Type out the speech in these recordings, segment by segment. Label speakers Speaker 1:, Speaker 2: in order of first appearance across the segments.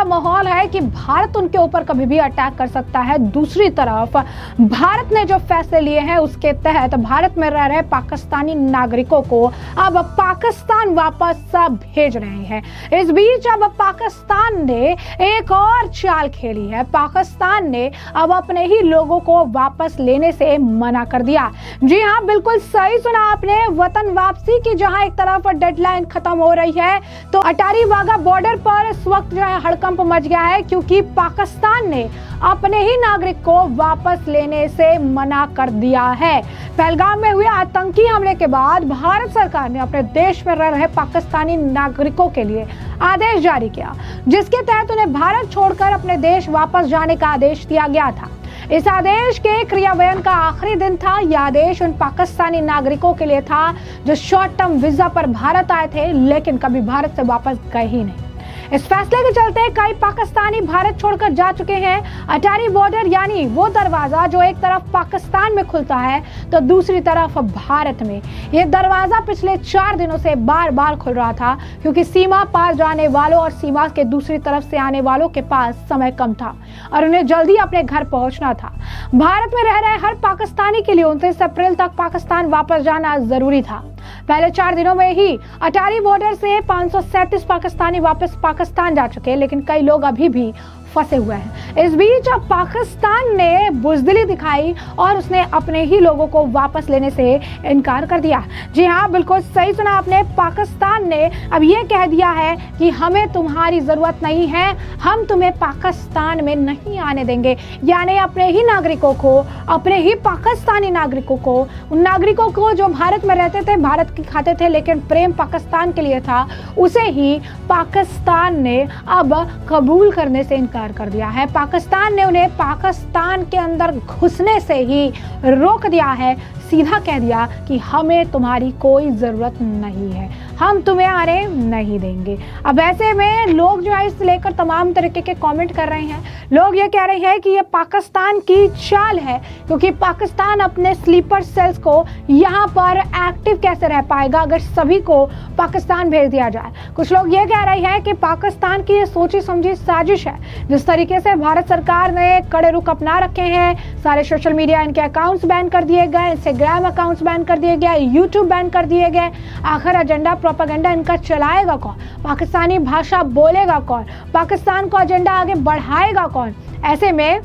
Speaker 1: माहौल है कि भारत उनके ऊपर कभी भी अटैक कर सकता है। दूसरी तरफ भारत ने जो फैसले लिए हैं उसके तहत भारत में रह रहे पाकिस्तानी नागरिकों को अब पाकिस्तान वापस भेज रहे हैं। इस बीच अब पाकिस्तान ने एक और चाल खेली है। पाकिस्तान ने अब अपने ही लोगों को वापस लेने से मना कर दिया। जी हाँ, बिल्कुल सही सुना आपने। वतन वापसी की जहां एक तरफ डेडलाइन खत्म हो रही है तो अटारी वाघा बॉर्डर पर इस वक्त जो है हड़कंप मच गया है, क्योंकि पाकिस्तान ने अपने ही नागरिक को वापस लेने से मना कर दिया है। पहलगाम में हुए आतंकी हमले के बाद भारत सरकार ने अपने देश में रह रहे पाकिस्तानी नागरिकों के लिए आदेश जारी किया, जिसके तहत उन्हें भारत छोड़कर अपने देश वापस जाने का आदेश दिया गया था। इस आदेश के क्रियान्वयन का आखिरी दिन था। यह आदेश उन पाकिस्तानी नागरिकों के लिए था जो शॉर्ट टर्म वीजा पर भारत आए थे लेकिन कभी भारत से वापस गए ही नहीं। इस फैसले के चलते कई पाकिस्तानी भारत छोड़कर जा चुके हैं। अटारी बॉर्डर यानी वो दरवाजा जो एक तरफ पाकिस्तान में खुलता है तो दूसरी तरफ भारत में। ये दरवाजा पिछले 4 दिनों से बार बार खुल रहा था, क्योंकि सीमा पार जाने वालों और सीमा के दूसरी तरफ से आने वालों के पास समय कम था और उन्हें जल्दी अपने घर पहुंचना था। भारत में रह रहे हर पाकिस्तानी के लिए 29 अप्रैल तक पाकिस्तान वापस जाना जरूरी था। पहले 4 दिनों में ही अटारी बॉर्डर से 537 पाकिस्तानी वापस पाकिस्तान जा चुके हैं, लेकिन कई लोग अभी भी फंसे हुए हैं। इस बीच अब पाकिस्तान ने बुजदिली दिखाई और उसने अपने ही लोगों को वापस लेने से इनकार कर दिया। जी हाँ, बिल्कुल सही सुना आपने। पाकिस्तान ने अब ये कह दिया है कि हमें तुम्हारी जरूरत नहीं है, हम तुम्हें पाकिस्तान में नहीं आने देंगे। यानी अपने ही नागरिकों को, अपने ही पाकिस्तानी नागरिकों को, उन नागरिकों को जो भारत में रहते थे, भारत की खाते थे लेकिन प्रेम पाकिस्तान के लिए था, उसे ही पाकिस्तान ने अब कबूल करने से इनकार कर दिया है। पाकिस्तान ने उन्हें पाकिस्तान के अंदर घुसने से ही रोक दिया है। सीधा कह दिया कि हमें तुम्हारी कोई जरूरत नहीं है, हम तुम्हें आने नहीं देंगे। अब ऐसे में लोग जो है इससे लेकर तमाम तरीके के कमेंट कर रहे हैं। लोग ये कह रहे हैं कि ये पाकिस्तान की चाल है, क्योंकि पाकिस्तान अपने स्लीपर सेल्स को यहाँ पर एक्टिव कैसे रह पाएगा अगर सभी को पाकिस्तान भेज दिया जाए। कुछ लोग ये कह रहे हैं कि पाकिस्तान की ये सोची समझी साजिश है। जिस तरीके से भारत सरकार ने कड़े रुख अपना रखे हैं, सारे सोशल मीडिया इनके अकाउंट्स बैन कर दिए गए, इंस्टाग्राम अकाउंट्स बैन कर दिए गए, यूट्यूब बैन कर दिए गए। आखिर एजेंडा प्रोपेगेंडा इनका चलाएगा कौन? पाकिस्तानी भाषा बोलेगा कौन? पाकिस्तान को एजेंडा आगे बढ़ाएगा कौन? ऐसे में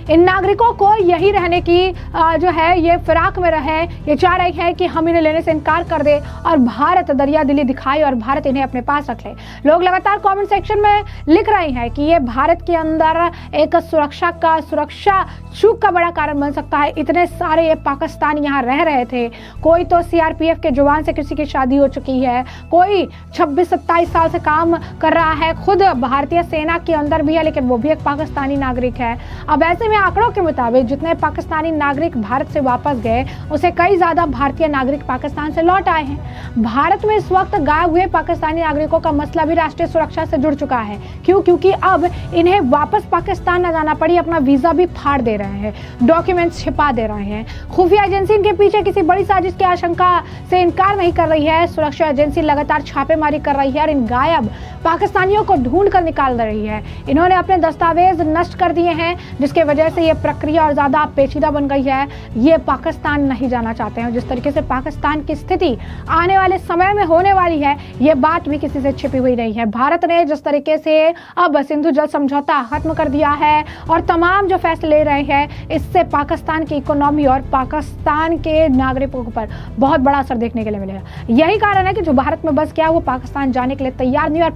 Speaker 1: इन नागरिकों को यही रहने की जो है ये फिराक में रहे। ये चाह रही है कि हम इन्हें लेने से इनकार कर दे और भारत दरिया दिली दिखाए और भारत इन्हें अपने पास रख ले। लोग लगातार कमेंट सेक्शन में लिख रहे हैं कि ये भारत के अंदर एक सुरक्षा चूक का बड़ा कारण बन सकता है। इतने सारे ये पाकिस्तानी यहाँ रह रहे थे। कोई तो सीआरपीएफ के जवान से किसी की शादी हो चुकी है, कोई 26-27 साल से काम कर रहा है, खुद भारतीय सेना के अंदर भी है लेकिन वो भी एक पाकिस्तानी नागरिक है। अब ऐसे में आंकड़ों के मुताबिक जितने पाकिस्तानी नागरिक भारत से वापस गए उससे कई ज्यादा भारतीय नागरिक पाकिस्तान से लौट आए हैं। भारत में इस वक्त गायब हुए पाकिस्तानी नागरिकों का मसला भी राष्ट्रीय सुरक्षा से जुड़ चुका है। क्योंकि अब इन्हें वापस पाकिस्तान न जाना पड़ी, अपना वीजा भी फाड़ दे रहे हैं, डॉक्यूमेंट्स छिपा दे रहे हैं। खुफिया एजेंसी इनके पीछे किसी बड़ी साजिश की आशंका से इनकार नहीं कर रही है। सुरक्षा एजेंसी लगातार छापेमारी कर रही है और इन गायब पाकिस्तानियों को ढूंढ कर निकाल रही है। इन्होंने अपने दस्तावेज नष्ट कर दिए हैं, जिसके वजह से ये प्रक्रिया और ज्यादा पेचीदा बन गई है। ये पाकिस्तान नहीं जाना चाहते हैं। जिस तरीके से पाकिस्तान की स्थिति आने वाले समय में होने वाली है, ये बात भी किसी से छिपी हुई नहीं है। भारत ने जिस तरीके से अब सिंधु जल समझौता खत्म कर दिया है और तमाम जो फैसले ले रहे हैं, इससे पाकिस्तान की इकोनॉमी और पाकिस्तान के नागरिकों पर बहुत बड़ा असर देखने के लिए मिलेगा। यही कारण है कि जो भारत में बस गया वो पाकिस्तान जाने के लिए तैयार नहीं, और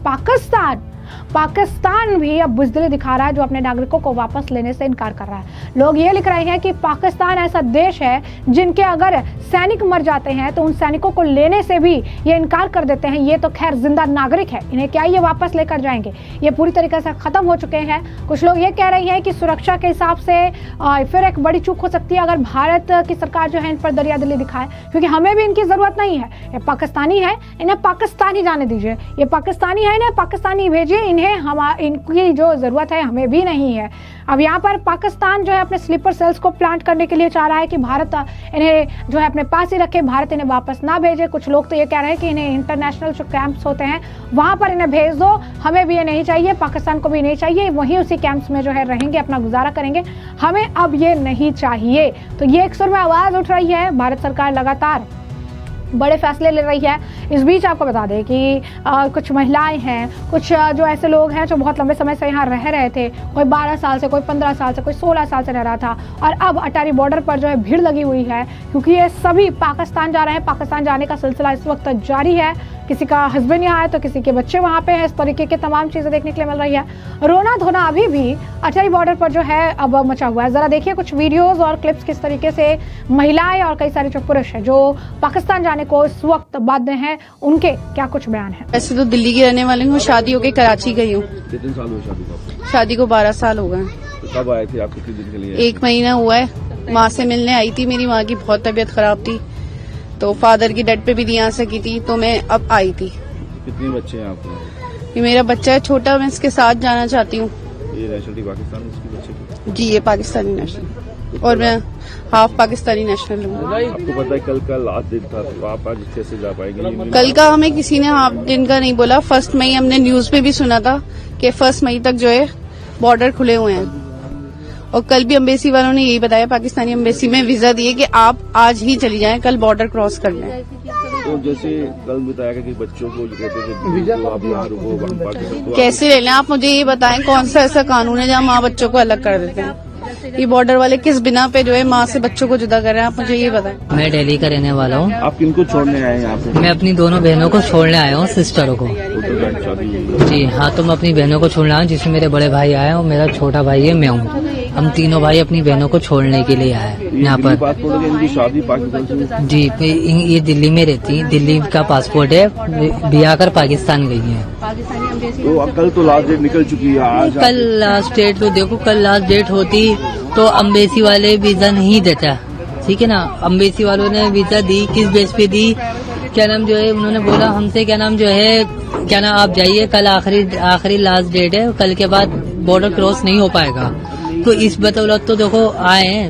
Speaker 1: पाकिस्तान भी अब बुजदिली दिखा रहा है जो अपने नागरिकों को वापस लेने से इनकार कर रहा है। लोग ये लिख रहे हैं कि पाकिस्तान ऐसा देश है जिनके अगर सैनिक मर जाते हैं तो उन सैनिकों को लेने से भी ये इनकार कर देते हैं। ये तो खैर जिंदा नागरिक है, इन्हें क्या ये वापस लेकर जाएंगे? ये पूरी तरीके से खत्म हो चुके हैं। कुछ लोग ये कह रहे हैं कि सुरक्षा के हिसाब से फिर एक बड़ी चूक हो सकती है अगर भारत की सरकार जो है इन पर दरिया दिली दिखाए, क्योंकि हमें भी इनकी जरूरत नहीं है। ये पाकिस्तानी है, इन्हें पाकिस्तान ही जाने दीजिए। ये पाकिस्तानी है, इन्हें पाकिस्तानी भेजिए, इसलिए इनकी जो ज़रूरत है हमें भी नहीं है। अब यहाँ पर पाकिस्तान जो है अपने स्लीपर सेल्स को प्लांट करने के लिए चाह रहा है कि भारत इन्हें जो है अपने पास ही रखे, भारत इन्हें वापस ना भेजे। कुछ लोग तो ये कह रहे हैं कि इन्हें इंटरनेशनल जो कैंप्स होते हैं वहाँ पर इन्हें भेज दो, हमें भी ये नहीं चाहिए, पाकिस्तान को भी नहीं चाहिए, वहीं उसी कैंप्स में जो है रहेंगे, अपना गुजारा करेंगे, हमें अब ये नहीं चाहिए। तो ये एक सुर में आवाज़ उठ रही है। भारत सरकार लगातार बड़े फैसले ले रही है। इस बीच आपको बता दें कि कुछ महिलाएं हैं, कुछ जो ऐसे लोग हैं जो बहुत लंबे समय से यहाँ रह रहे थे, कोई 12 साल से, कोई 15 साल से, कोई 16 साल से रह रहा था, और अब अटारी बॉर्डर पर जो है भीड़ लगी हुई है क्योंकि ये सभी पाकिस्तान जा रहे हैं। पाकिस्तान जाने का सिलसिला इस वक्त जारी है। किसी का हस्बैंड यहाँ है तो किसी के बच्चे वहाँ पे हैं। इस तरीके की तमाम चीज़ें देखने के लिए मिल रही है। रोना धोना अभी भी अटारी बॉर्डर पर जो है अब मचा हुआ है। ज़रा देखिए कुछ वीडियोज़ और क्लिप्स किस तरीके से महिलाएं और कई सारे जो पुरुष हैं जो पाकिस्तान जाने को इस वक्त बाध्य हैं, उनके क्या कुछ बयान है।
Speaker 2: ऐसे तो दिल्ली की रहने वाली हूँ, शादी होके कराची गई हूँ।
Speaker 3: कितने साल हुए शादी को?
Speaker 2: शादी को 12 साल हो गए।
Speaker 3: तो कब आए थे आप, कितने दिन के लिए?
Speaker 2: 1 महीना हुआ है। माँ से मिलने आई थी, मेरी माँ की बहुत तबीयत खराब थी तो फादर की डेथ पे भी नहीं आ सकी थी, तो मैं अब आई थी।
Speaker 3: कितने बच्चे हैं आपके?
Speaker 2: ये मेरा बच्चा है छोटा, मैं इसके साथ जाना चाहती हूँ।
Speaker 3: ये नेशनलिटी पाकिस्तान इसके बच्चे की?
Speaker 2: जी, ये पाकिस्तानी नेशनल और मैं हाफ पाकिस्तानी नेशनल हूँ।
Speaker 3: आपको पता है कल का लास्ट दिन था, तो आप आज कैसे जा पाएंगे?
Speaker 2: कल का हमें किसी ने हाफ दिन का नहीं बोला। 1 मई हमने न्यूज में भी सुना था कि 1 मई तक जो है बॉर्डर खुले हुए हैं, और कल भी एम्बेसी वालों ने यही बताया, पाकिस्तानी एम्बेसी में वीजा दिए कि आप आज ही चली जाएं, कल बॉर्डर क्रॉस कर लें।
Speaker 3: तो जैसे कल बताया कि बच्चों को जो कहते थे तो आप यहाँ रुको, हम पाकिस्तान
Speaker 2: कैसे ले लें? आप मुझे ये बताएं कौन सा ऐसा कानून है जहाँ माँ बच्चों को अलग कर देते हैं? ये बॉर्डर वाले किस बिना पे जो है माँ से बच्चों को जुदा कर रहे हैं? आप मुझे ये बताएं।
Speaker 4: मैं दिल्ली का रहने वाला हूँ।
Speaker 3: आप किनको छोड़ने आए हैं यहाँ पे?
Speaker 4: मैं अपनी दोनों बहनों को छोड़ने आया हूँ, सिस्टरों को। जी हाँ, तो मैं अपनी बहनों को छोड़ने आया हूँ, जिसमें मेरे बड़े भाई आए हैं और मेरा छोटा भाई है, मैं हूँ। हम तीनों भाई अपनी बहनों को छोड़ने के लिए आए हैं यहाँ पर।
Speaker 3: पासपोर्ट है, इनकी शादी पाकिस्तान से?
Speaker 4: जी, ये दिल्ली में रहती है, दिल्ली का पासपोर्ट है, ब्याह कर पाकिस्तान गई है।
Speaker 3: तो कल तो लास्ट डेट निकल चुकी है, आज
Speaker 4: कल लास्ट डेट, तो देखो कल लास्ट डेट होती तो अम्बेसी वाले वीजा नहीं देता, ठीक है ना। अम्बेसी वालों ने वीजा दी, किस बेस पे दी, क्या नाम जो है, उन्होंने बोला हमसे क्या नाम जो है, क्या नाम आप जाइए, कल आखिरी लास्ट डेट है, कल के बाद बॉर्डर क्रॉस नहीं हो पाएगा। तो इस बदौलत तो देखो आए हैं,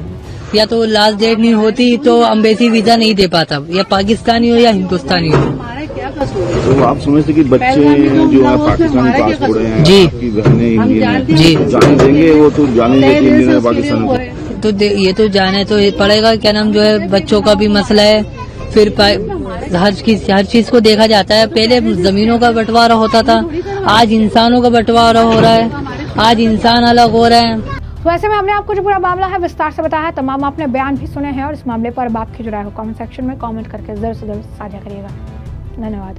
Speaker 4: या तो लास्ट डेट नहीं होती तो अम्बेसी वीजा नहीं दे पाता, या पाकिस्तानी हो या हिंदुस्तानी हो।
Speaker 3: तो आप समझते कि बच्चे जो है पाकिस्तानी पासपोर्ट हैं,
Speaker 4: जी,
Speaker 3: आपकी बहनें इंडियन
Speaker 4: जी,
Speaker 3: जाने देंगे? वो तो जाने देते इंडियन है पाकिस्तान को,
Speaker 4: तो ये तो जाने तो पड़ेगा, क्या नाम जो है, बच्चों का भी मसला है, फिर हर चीज को देखा जाता है। पहले जमीनों का बंटवारा होता था, आज इंसानों का बंटवारा हो रहा है, आज इंसान अलग हो रहे हैं।
Speaker 1: वैसे में हमने आपको जो पूरा मामला है विस्तार से बताया है, तमाम आपने बयान भी सुने हैं, और इस मामले पर अब आपकी जो राय हो कमेंट सेक्शन में कमेंट करके जरूर से जरूर साझा करिएगा। धन्यवाद।